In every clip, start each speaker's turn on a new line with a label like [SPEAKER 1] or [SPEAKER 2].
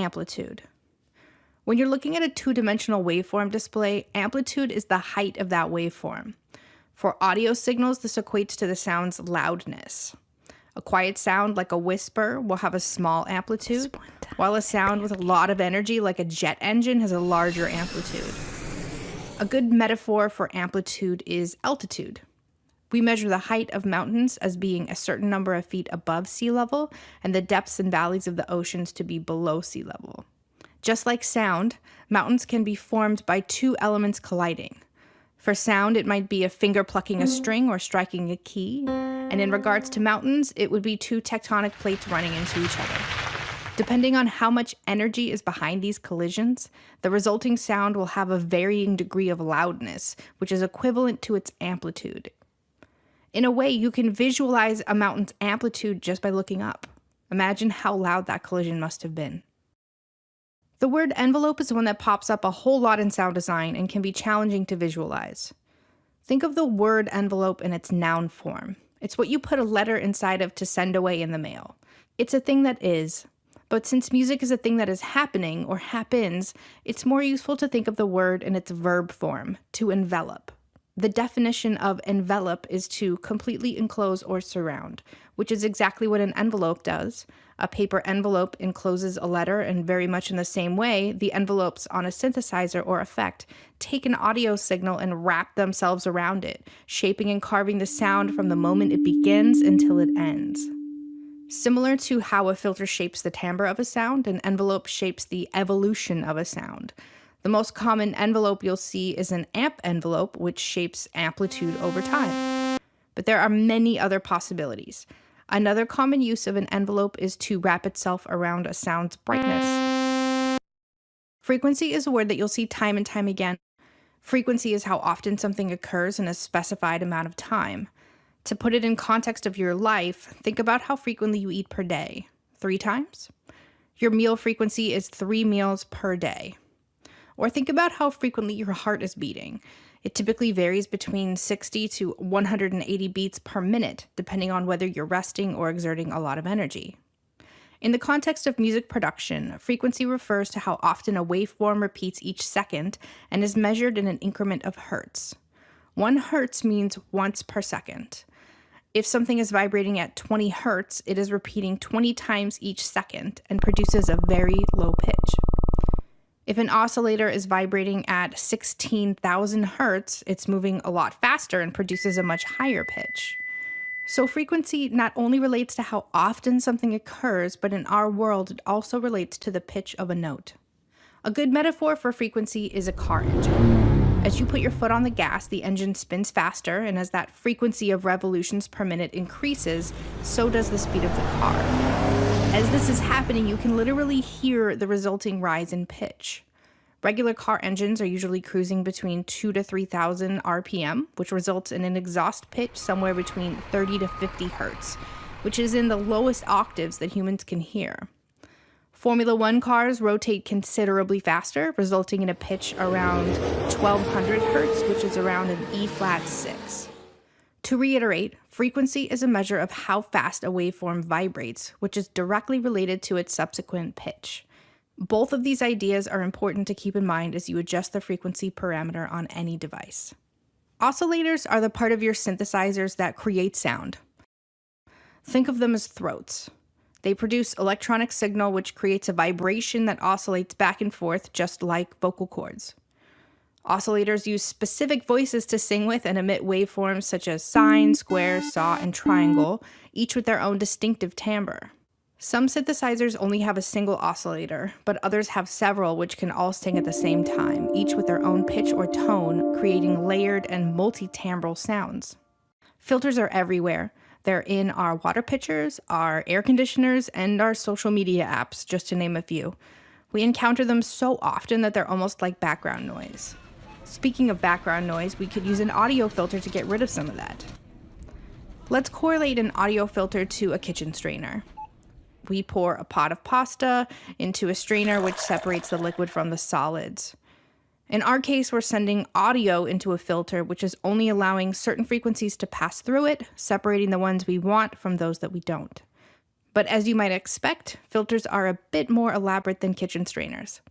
[SPEAKER 1] amplitude. When you're looking at a two-dimensional waveform display, amplitude is the height of that waveform. For audio signals, this equates to the sound's loudness. A quiet sound, like a whisper, will have a small amplitude, while a sound with a lot of energy, like a jet engine, has a larger amplitude. A good metaphor for amplitude is altitude. We measure the height of mountains as being a certain number of feet above sea level, and the depths and valleys of the oceans to be below sea level. Just like sound, mountains can be formed by two elements colliding. For sound, it might be a finger plucking a string or striking a key, and in regards to mountains, it would be two tectonic plates running into each other. Depending on how much energy is behind these collisions, the resulting sound will have a varying degree of loudness, which is equivalent to its amplitude. In a way, you can visualize a mountain's amplitude just by looking up. Imagine how loud that collision must have been. The word envelope is one that pops up a whole lot in sound design and can be challenging to visualize. Think of the word envelope in its noun form. It's what you put a letter inside of to send away in the mail. It's a thing that is. But since music is a thing that is happening or happens, it's more useful to think of the word in its verb form, to envelop. The definition of envelop is to completely enclose or surround, which is exactly what an envelope does. A paper envelope encloses a letter, and very much in the same way, the envelopes on a synthesizer or effect take an audio signal and wrap themselves around it, shaping and carving the sound from the moment it begins until it ends. Similar to how a filter shapes the timbre of a sound, an envelope shapes the evolution of a sound. The most common envelope you'll see is an amp envelope, which shapes amplitude over time. But there are many other possibilities. Another common use of an envelope is to wrap itself around a sound's brightness. Frequency is a word that you'll see time and time again. Frequency is how often something occurs in a specified amount of time. To put it in context of your life, think about how frequently you eat per day. 3 times? Your meal frequency is 3 meals per day. Or think about how frequently your heart is beating. It typically varies between 60 to 180 beats per minute, depending on whether you're resting or exerting a lot of energy. In the context of music production, frequency refers to how often a waveform repeats each second and is measured in an increment of hertz. 1 hertz means once per second. If something is vibrating at 20 hertz, it is repeating 20 times each second and produces a very low pitch. If an oscillator is vibrating at 16,000 hertz, it's moving a lot faster and produces a much higher pitch. So frequency not only relates to how often something occurs, but in our world, it also relates to the pitch of a note. A good metaphor for frequency is a car engine. As you put your foot on the gas, the engine spins faster, and as that frequency of revolutions per minute increases, so does the speed of the car. As this is happening, you can literally hear the resulting rise in pitch. Regular car engines are usually cruising between 2,000 to 3,000 RPM, which results in an exhaust pitch somewhere between 30 to 50 hertz, which is in the lowest octaves that humans can hear. Formula One cars rotate considerably faster, resulting in a pitch around 1,200 hertz, which is around an E-flat 6. To reiterate, frequency is a measure of how fast a waveform vibrates, which is directly related to its subsequent pitch. Both of these ideas are important to keep in mind as you adjust the frequency parameter on any device. Oscillators are the part of your synthesizers that create sound. Think of them as throats. They produce electronic signal which creates a vibration that oscillates back and forth just like vocal cords. Oscillators use specific voices to sing with and emit waveforms such as sine, square, saw, and triangle, each with their own distinctive timbre. Some synthesizers only have a single oscillator, but others have several which can all sing at the same time, each with their own pitch or tone, creating layered and multi-timbral sounds. Filters are everywhere. They're in our water pitchers, our air conditioners, and our social media apps, just to name a few. We encounter them so often that they're almost like background noise. Speaking of background noise, we could use an audio filter to get rid of some of that. Let's correlate an audio filter to a kitchen strainer. We pour a pot of pasta into a strainer which separates the liquid from the solids. In our case, we're sending audio into a filter which is only allowing certain frequencies to pass through it, separating the ones we want from those that we don't. But as you might expect, filters are a bit more elaborate than kitchen strainers.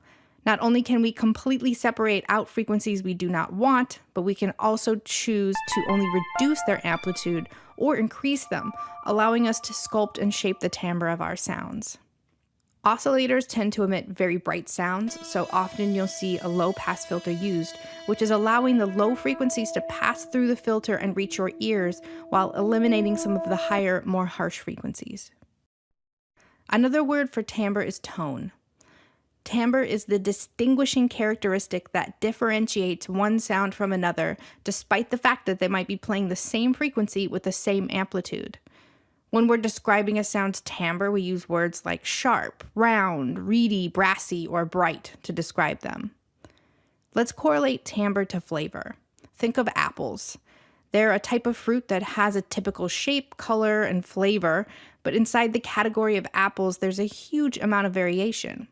[SPEAKER 1] Not only can we completely separate out frequencies we do not want, but we can also choose to only reduce their amplitude or increase them, allowing us to sculpt and shape the timbre of our sounds. Oscillators tend to emit very bright sounds, so often you'll see a low-pass filter used, which is allowing the low frequencies to pass through the filter and reach your ears while eliminating some of the higher, more harsh frequencies. Another word for timbre is tone. Timbre is the distinguishing characteristic that differentiates one sound from another, despite the fact that they might be playing the same frequency with the same amplitude. When we're describing a sound's timbre, we use words like sharp, round, reedy, brassy, or bright to describe them. Let's correlate timbre to flavor. Think of apples. They're a type of fruit that has a typical shape, color, and flavor, but inside the category of apples, there's a huge amount of variation.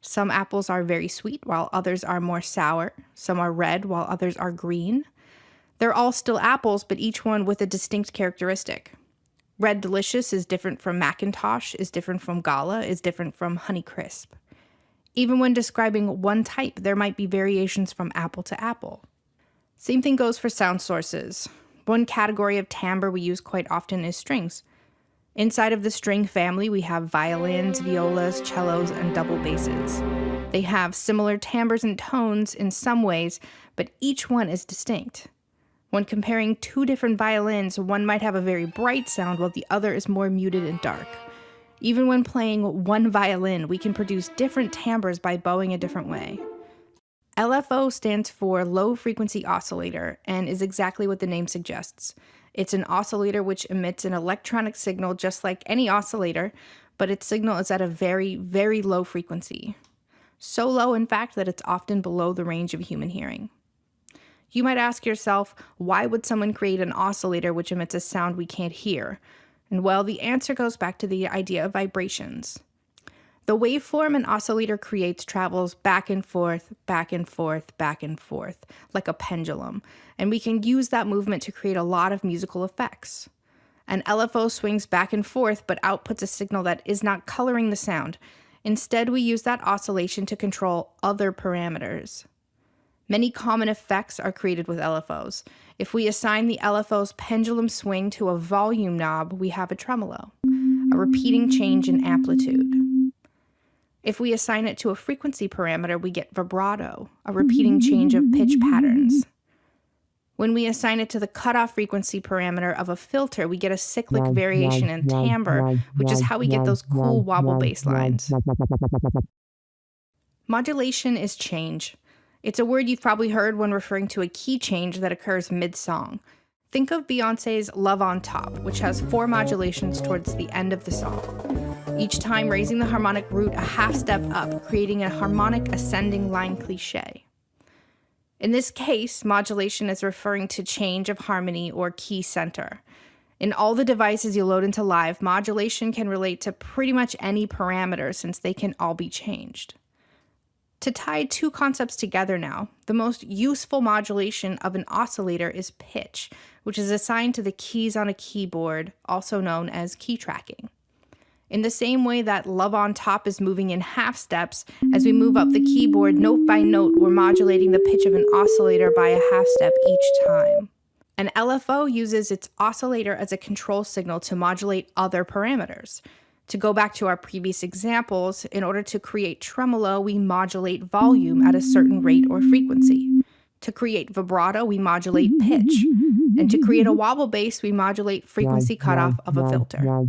[SPEAKER 1] Some apples are very sweet, while others are more sour. Some are red, while others are green. They're all still apples, but each one with a distinct characteristic. Red Delicious is different from Macintosh, is different from Gala, is different from Honeycrisp. Even when describing one type, there might be variations from apple to apple. Same thing goes for sound sources. One category of timbre we use quite often is strings. Inside of the string family, we have violins, violas, cellos, and double basses. They have similar timbres and tones in some ways, but each one is distinct. When comparing two different violins, one might have a very bright sound while the other is more muted and dark. Even when playing one violin, we can produce different timbres by bowing a different way. LFO stands for low frequency oscillator and is exactly what the name suggests. It's an oscillator which emits an electronic signal just like any oscillator, but its signal is at a very, very low frequency. So low, in fact, that it's often below the range of human hearing. You might ask yourself, why would someone create an oscillator which emits a sound we can't hear? And well, the answer goes back to the idea of vibrations. The waveform an oscillator creates travels back and forth, back and forth, back and forth, like a pendulum, and we can use that movement to create a lot of musical effects. An LFO swings back and forth but outputs a signal that is not coloring the sound. Instead, we use that oscillation to control other parameters. Many common effects are created with LFOs. If we assign the LFO's pendulum swing to a volume knob, we have a tremolo, a repeating change in amplitude. If we assign it to a frequency parameter, we get vibrato, a repeating change of pitch patterns. When we assign it to the cutoff frequency parameter of a filter, we get a cyclic variation in timbre, which is how we get those cool wobble bass lines. Modulation is change. It's a word you've probably heard when referring to a key change that occurs mid-song. Think of Beyoncé's Love on Top, which has 4 modulations towards the end of the song, each time raising the harmonic root a half step up, creating a harmonic ascending line cliché. In this case, modulation is referring to change of harmony or key center. In all the devices you load into Live, modulation can relate to pretty much any parameter since they can all be changed. To tie two concepts together now, the most useful modulation of an oscillator is pitch, which is assigned to the keys on a keyboard, also known as key tracking. In the same way that Love on Top is moving in half steps, as we move up the keyboard note by note, we're modulating the pitch of an oscillator by a half step each time. An LFO uses its oscillator as a control signal to modulate other parameters. To go back to our previous examples, in order to create tremolo, we modulate volume at a certain rate or frequency. To create vibrato, we modulate pitch. And to create a wobble bass, we modulate frequency cutoff of a filter.